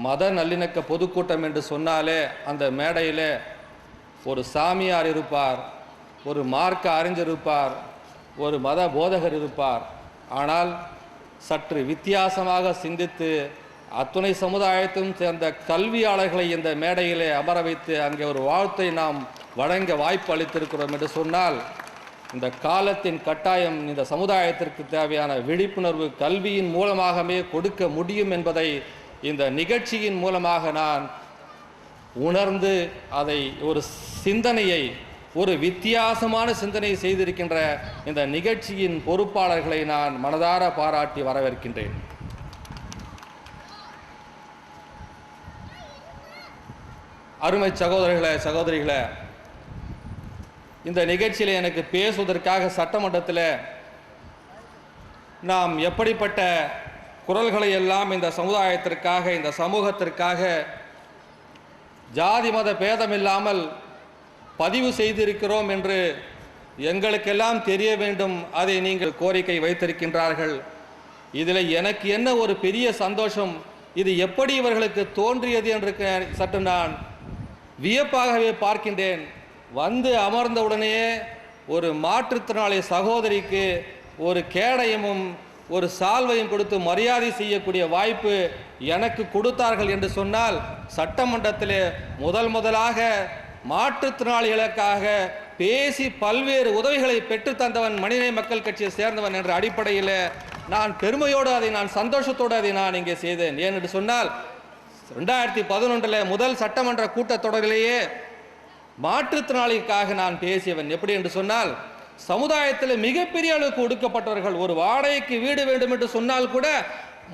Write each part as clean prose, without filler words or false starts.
மத நல்லிணக்க பொதுக்கூட்டம் என்று சொன்னாலே அந்த மேடையில் ஒரு சாமியார் இருப்பார், ஒரு மார்க்க அறிஞர் இருப்பார், ஒரு மத போதகர் இருப்பார். ஆனால் சற்று வித்தியாசமாக சிந்தித்து அத்துணை சமுதாயத்தையும் சேர்ந்த கல்வியாளர்களை இந்த மேடையிலே அமர வைத்து அங்கே ஒரு வாழ்த்தை நாம் வழங்க வாய்ப்பு அளித்திருக்கிறோம் என்று சொன்னால் இந்த காலத்தின் கட்டாயம் இந்த சமுதாயத்திற்கு தேவையான விழிப்புணர்வு கல்வியின் மூலமாகவே கொடுக்க முடியும் என்பதை இந்த நிகழ்ச்சியின் மூலமாக நான் உணர்ந்து அதை ஒரு சிந்தனையை, ஒரு வித்தியாசமான சிந்தனை செய்திருக்கின்ற இந்த நிகழ்ச்சியின் பொறுப்பாளர்களை நான் மனதார பாராட்டி வரவேற்கின்றேன். அருமை சகோதரர்களே, சகோதரிகளே, இந்த நிகழ்ச்சியில் எனக்கு பேசுவதற்காக சட்டமன்றத்தில் நாம் எப்படிப்பட்ட குரல்களை எல்லாம் இந்த சமுதாயத்திற்காக, இந்த சமூகத்திற்காக ஜாதி மத பேதமில்லாமல் பதிவு செய்திருக்கிறோம் என்று எங்களுக்கெல்லாம் தெரிய வேண்டும். அதை நீங்கள் கோரிக்கை வைத்திருக்கின்றார்கள். இதில் எனக்கு என்ன ஒரு பெரிய சந்தோஷம், இது எப்படி இவர்களுக்கு தோன்றியது என்று சற்று நான் வியப்பாகவே பார்க்கின்றேன். வந்து அமர்ந்தவுடனேயே ஒரு மாற்றுத்திறனாளி சகோதரிக்கு ஒரு கேடயமும் ஒரு சால்வையும் கொடுத்து மரியாதை செய்யக்கூடிய வாய்ப்பு எனக்கு கொடுத்தார்கள் என்று சொன்னால், சட்டமன்றத்திலே முதலாக மாற்றுத்திறனாளிகளுக்காக பேசி பல்வேறு உதவிகளை பெற்று தந்தவன் மனிதநேய மக்கள் கட்சியை சேர்ந்தவன் என்ற அடிப்படையில் நான் பெருமையோடு அதை நான் சந்தோஷத்தோடு அதை நான் இங்கே செய்தேன். ஏனென்று சொன்னால் 2011 முதல் சட்டமன்ற கூட்டத்தொடரிலேயே மாற்றுத்திறனாளிக்காக நான் பேசியவன். எப்படி என்று சொன்னால், சமுதாயத்தில் மிகப்பெரிய அளவுக்கு ஒடுக்கப்பட்டவர்கள் ஒரு வாடகைக்கு வீடு வேண்டும் என்று சொன்னால் கூட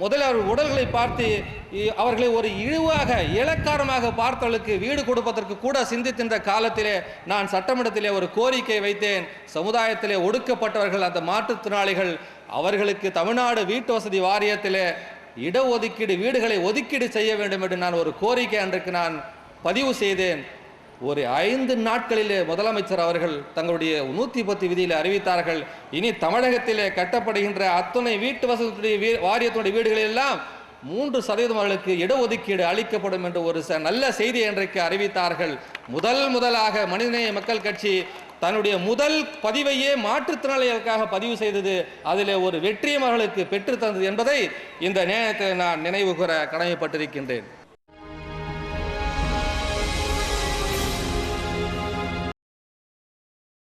முதல்ல அவர் உடல்களை பார்த்து அவர்களை ஒரு இழிவாக இலக்காரமாக பார்த்தவர்களுக்கு வீடு கொடுப்பதற்கு கூட சிந்தித்தின்ற காலத்திலே நான் சட்டமன்றத்திலே ஒரு கோரிக்கை வைத்தேன். சமுதாயத்திலே ஒடுக்கப்பட்டவர்கள் அந்த மாற்றுத்திறனாளிகள் அவர்களுக்கு தமிழ்நாடு வீட்டு வசதி வாரியத்திலே இடஒதுக்கீடு வீடுகளை ஒதுக்கீடு செய்ய வேண்டும் என்று நான் ஒரு கோரிக்கை அன்றைக்கு நான் பதிவு செய்தேன். ஒரு 5 நாட்களிலே முதலமைச்சர் அவர்கள் தங்களுடைய 110 விதியில் அறிவித்தார்கள். இனி தமிழகத்திலே கட்டப்படுகின்ற அத்துணை வீட்டு வசதி வாரியத்துடைய வீடுகளில் எல்லாம் 3% அவர்களுக்கு இடஒதுக்கீடு அளிக்கப்படும் என்று ஒரு நல்ல செய்தி இன்றைக்கு அறிவித்தார்கள். முதலாக மனிதநேய மக்கள் கட்சி தன்னுடைய முதல் பதிவையே மாற்றுத்திறனாளிகளுக்காக பதிவு செய்தது. அதிலே ஒரு வெற்றியும் அவர்களுக்கு பெற்று தந்தது என்பதை இந்த நேரத்தில் நான் நினைவு கூற கடமைப்பட்டிருக்கின்றேன்.